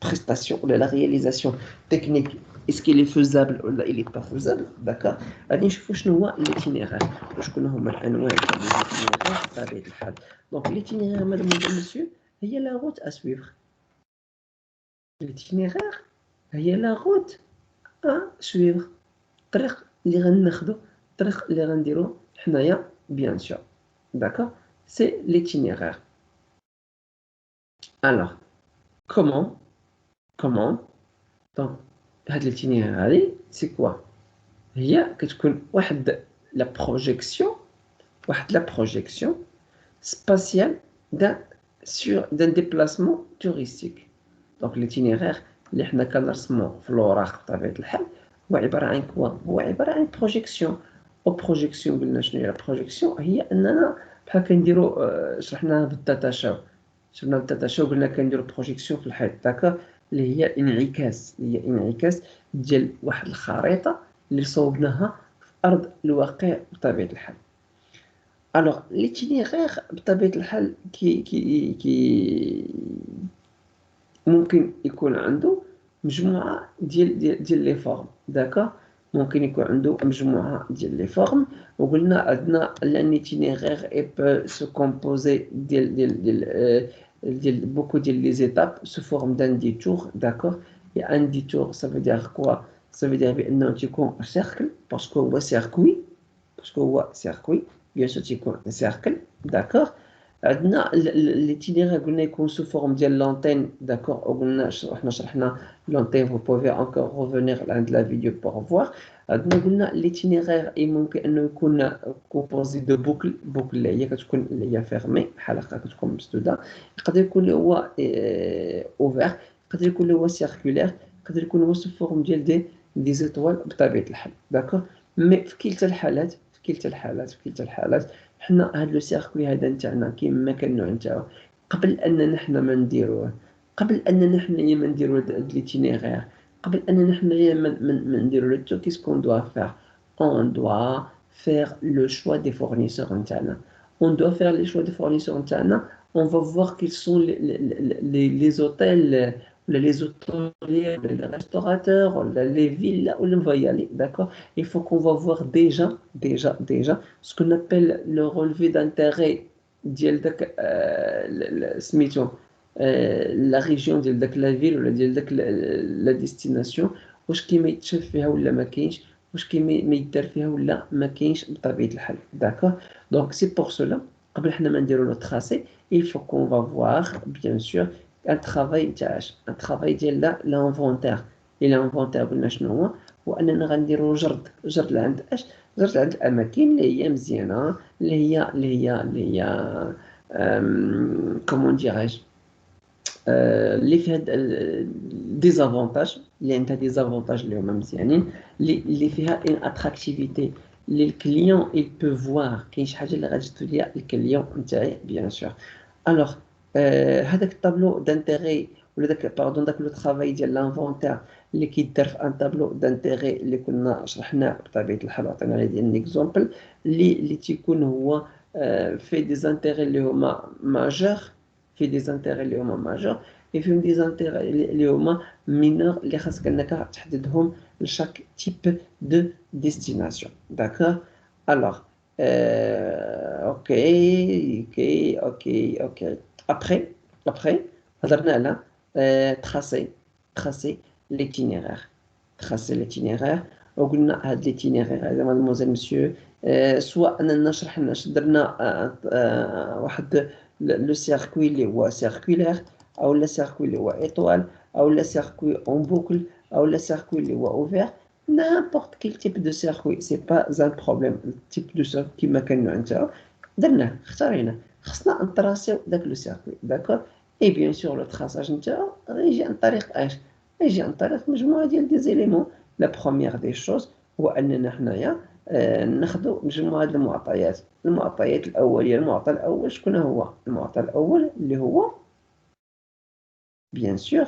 prestation ولا la réalisation technique, est-ce qu'il est faisable ولا il est pas faisable, d'accord, غادي نشوفوا شنو هو l'itinéraire, وشكون هما الانواع ديال l'itinéraire بطبيعة الحال. donc l'itinéraire mademoiselle monsieur هي la route à suivre. l'itinéraire هي la route à suivre, الطريق اللي غناخدو, الطريق اللي غنديرو حنايا bien sûr, d'accord. c'est l'itinéraire. alors comment donc هاد l'itinéraire هادي c'est quoi, هي كتكون واحد la projection spatiale d'un déplacement touristique. donc l'itinéraire اللي حنا كنرسموه في الوراق بطبيعة الحال هو عبارة عن كوا, هو عبارة عن بروجيكسيون. وبروجيكسيون قلنا شنو هي البروجيكسيون, هي اننا بحال كنديرو شرحناها بالداتا شو, شفنا بالداتا شو قلنا كنديرو بروجيكسيون في الحيط, داكا, اللي هي انعكاس ديال واحد الخريطة اللي صوبناها في ارض الواقع بطبيعة الحال. الوغ ليتينيغير بطبيعة الحال كي ممكن يكون عنده مجموعة ديال لي فورم, داكا, ممكن يكون عنده مجموعة ديال لي فورم. وقلنا عندنا l'itinéraire et peut se composer beaucoup de les étapes sous forme d'un détour, d'accord. et un détour ça veut dire quoi, ça veut dire بأنه تيكون cercle باسكو هو circuit bien sûr تيكون cercle d'accord. عندنا l'itinéraire قلنا يكون sous forme ديال l'antenne d'accord. وقلنا حنا شرحنا l'antenne, vous pouvez encore revenir عند la vidéo pour voir. عندنا قلنا l'itinéraire ممكن انه يكون composé de boucle اللي هي كتكون اللي هي fermée حلقه كتكون مسدوده. يقدر يكون اللي هو ouvert، يقدر يكون اللي هو circulaire، يقدر يكون هو sous forme ديال دي زيتوال بطبيعه الحال داكور. مي في كلتا الحالات حنا هاد لو سيركوي هذا نتاعنا كيما كان النوع نتاعو قبل ان نحنا ما نديروه، قبل ان حنايا ما نديرو هاد ليتينيغير، قبل ان حنايا ما نديرو لو تو كيسكون دوا فير. اون دوا فير لو شوا دي فورنيسور نتاعنا، اون دوا فير لي شوا دي فورنيسور نتاعنا. اون فا فوار كيل سون لي اوتيل ولا les hôteliers, les restaurateurs, les villes où on va y aller, d'accord. Il faut qu'on va voir déjà ce qu'on appelle le relevé d'intérêt ديال داك سميتو la région ديال داك la ville ولا ديال داك la destination، واش كيما يتشاف فيها ولا ما كاينش، واش كيما ما يدار فيها ولا ما كاينش بطبيعة الحال داكور. دونك سي بور سولا قبل حنا ما نديرو لو تراسي il faut qu'on va voir bien sûr un travail ديال l'inventaire. الانفونتير قلنا شنو هو؟ هو اننا غنديروا جرد لعند اش؟ جرد لعند الاماكن اللي هي مزيانه، اللي هي كومون ديراج اللي فيها ديزافونتاج، اللي عندها ديزافونتاج اللي هما مزيانين، اللي فيها ان اتراكتيفيتي اللي الكليون il peut voir. كاين شي حاجه اللي غادي تولي الكليون نتاعي بيان سور. الوغ هذاك الطابلو دانتيغي ولا داك لو ترافاي ديال لانفونتير اللي كيدار في ان طابلو دانتيغي اللي كنا شرحناه بطبيعه الحال وعطينا عليه ديال ليكزومبل اللي تيكون هو في دي زانتيغي اللي هما ماجور، في دي زانتيغي اللي هما ماجور، فيهم دي زانتيغي اللي هما مينور اللي خاصك انك تحددهم لشاك تيب دو ديستيناسيون داكور. الوغ اوكي. Après, هضرنا على tracer l'itinéraire. وقلنا هاد l'itinéraire هذا mademoiselle monsieur سواء اننا شرحنا درنا واحد لو سيركوي اللي هو سيركولير، او لا سيركوي اللي هو ايطوال، او لا سيركوي اون بوكل، او لا سيركوي اللي هو اوفير. n'importe quel type de circuit c'est pas un problème. type de circuit كيما كان النوع نتاعو درناه اختاريناه، خصنا نطراسيو داك لو سيركوي داكور. اي بيان سور لو تراساج نتاعو غيجي عن طريق اش؟ غيجي عن طريق مجموعه ديال دي زيليمون. لا بروميير دي شوز هو اننا حنايا ناخذ مجموعه المعطيات الاوليه. المعطى الاول شكون هو؟ المعطى الاول اللي هو بيان سور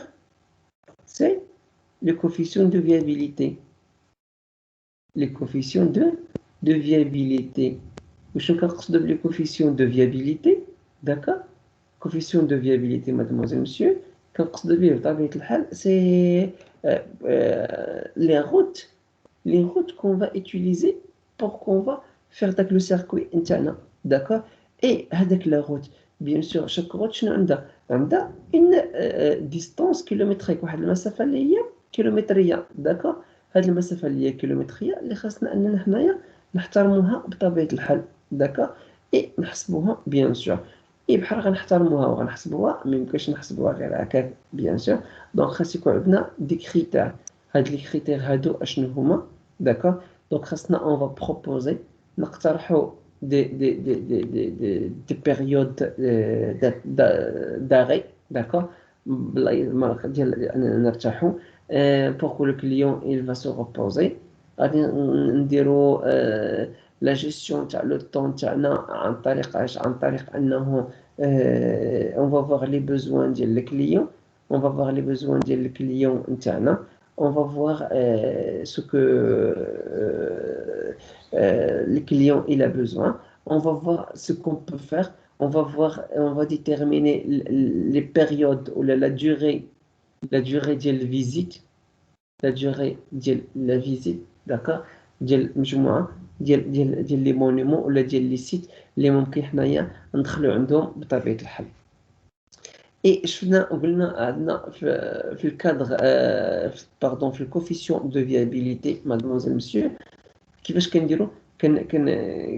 سي لو كوفيسيون دو فيابيليتي. لي كوفيسيون دو فيابيليتي. وشنو كنقصدو بلي كوفيسيون دو فيابيليتي داكور؟ coefficient de viabilité mademoiselle monsieur كنقصدو بيه بطبيعة الحال سي les routes qu'on va utiliser pour qu'on va faire داك لو سيركوي نتاعنا داكور. اي هذاك لا روت بيان سور شاك روت شنو عندها ان ديستانس كيلومتريك، واحد المسافه اللي هي كيلومتريه داكور. هاد المسافه اللي هي كيلومتريه اللي خاصنا اننا حنايا نحترموها بطبيعة الحال داكور. اي نحسبوها بيان سور اي بحال غنحترموها وغنحسبوها، ما يمكنش نحسبوها غير هكاك بيان سور. دونك خاص يكون عندنا دي كريتير. هاد لي كريتير هادو اشنو هما داكور؟ دونك خاصنا اون فا بروبوزي نقترحوا دي بيريود داغي داكور بلا ديال اننا نرتاحوا pour que le client il va se reposer. غادي نديرو لا جيستيون تاع لو طون تاعنا عن طريق اش؟ عن طريق انه on va voir les besoins ديال الكليون، on va voir les besoins ديال الكليون نتاعنا، on va voir ce que le client il a besoin, on va voir ce qu'on peut faire, on va voir, on va déterminer les périodes ou la durée ديال الفيزيت، لا durée ديال لا فيزيت داكور ديال مجموعه ديال لي مونيمون ولا ديال لي سيت اللي ممكن حنايا ندخلوا عندهم بطبيعه الحال. Et في الكادر باردون في الكوفيسيون دو فيابيليتي مادموزيل مسيو كيفاش كنديروا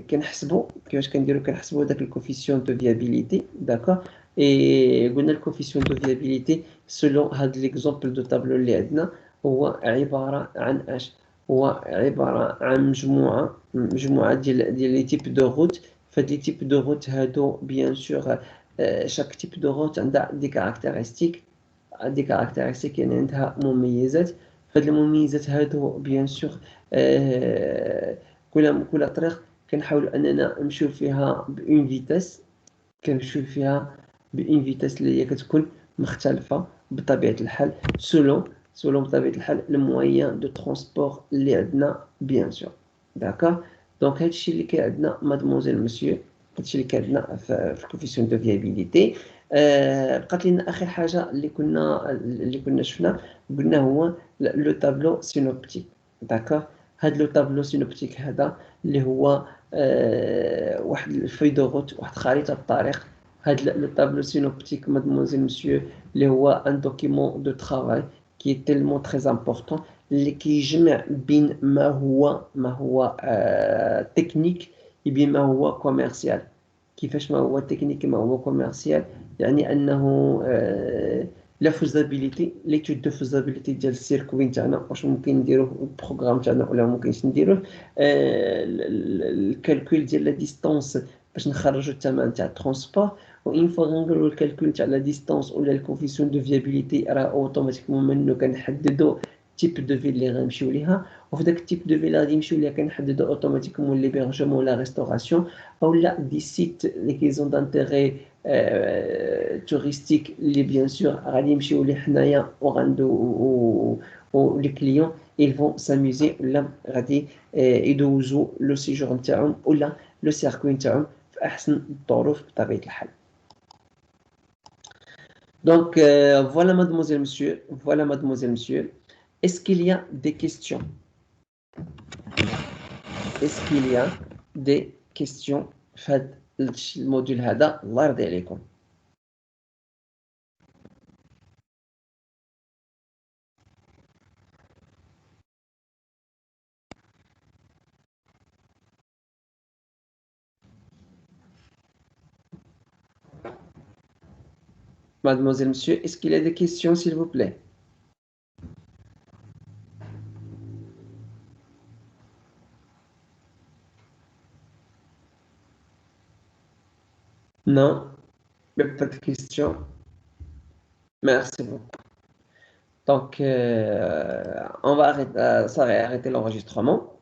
كنحسبوا كيفاش كنحسبوا داك الكوفيسيون دو فيابيليتي داكور اي قلنا الكوفيسيون دو فيابيليتي سولون هاد ليكزومبل دو طابلو اللي عندنا هو عباره عن اش هو عباره عن مجموعه ديال لي تيب دو روت فهاد لي تيب دو روت هادو بيان سور chaque type de route a des caractéristiques يعني عندها مميزات فهاد المميزات هادو بيان سور كل طريق كنحاولوا اننا نمشيو فيها بون فيتاس كنمشيو فيها بون فيتاس اللي هي كتكون مختلفه بطبيعه الحال سولون بطبيعه الحال المويان دو ترونسبور اللي عندنا بيان سور داكور دونك هادشي اللي كاين عندنا مادموزيل مسيو هادشي اللي كان عندنا في الكوفيسيون دو فيابيليتي بقات لنا اخر حاجه اللي كنا شفنا قلنا هو لو طابلو سينوبتيك داكور هاد لو طابلو سينوبتيك هذا اللي هو واحد الفوي دو روت واحد خريطه الطريق هاد لو طابلو سينوبتيك مادموزيل مسيو اللي هو ان دوكيمون دو ترافاي كي تيلمون تري امبورطون اللي كيجمع بين ما هو تكنيك بين ما هو كوميرسيال كيفاش ما هو تكنيك ما هو كوميرسيال يعني انه لا فوزابيليتي ليتود دو فوزابيليتي ديال السيركوي نتاعنا واش ممكن نديروه البروغرام تاعنا ولا ممكنش نديروه الكالكول ديال لا ديستانس باش نخرجوا الثمن تاع الترونسبور وان فوا غنديروا الكالكول تاع لا ديستانس ولا الكوفيسيون دو فيابيليتي راه اوتوماتيكمون منه كنحددوا تيب دو فيل اللي غنمشيو ليها وفي داك التيب دو فيل غادي نمشيو ليها كنحددوا اوتوماتيكمون ليبرجمون لا ريستوراسيون او لا دي سيت اللي كيزون دانتيغي touristique اللي bien sûr غادي يمشيو لي حنايا وغندو لي كليون ils vont s'amuser ولا غادي يدوزوا لو سيجور نتاعهم ولا لو سيركوي نتاعهم في احسن الظروف بطبيعه الحال. Donc voilà mademoiselle monsieur, est-ce qu'il y a des questions? Est-ce qu'il y a des questions في هذا الموديول هذا الله يرضي عليكم؟ Mademoiselle, monsieur, est-ce qu'il y a des questions, s'il vous plaît? Non, il n'y a pas de questions. Merci beaucoup. Donc, on va arrêter l'enregistrement.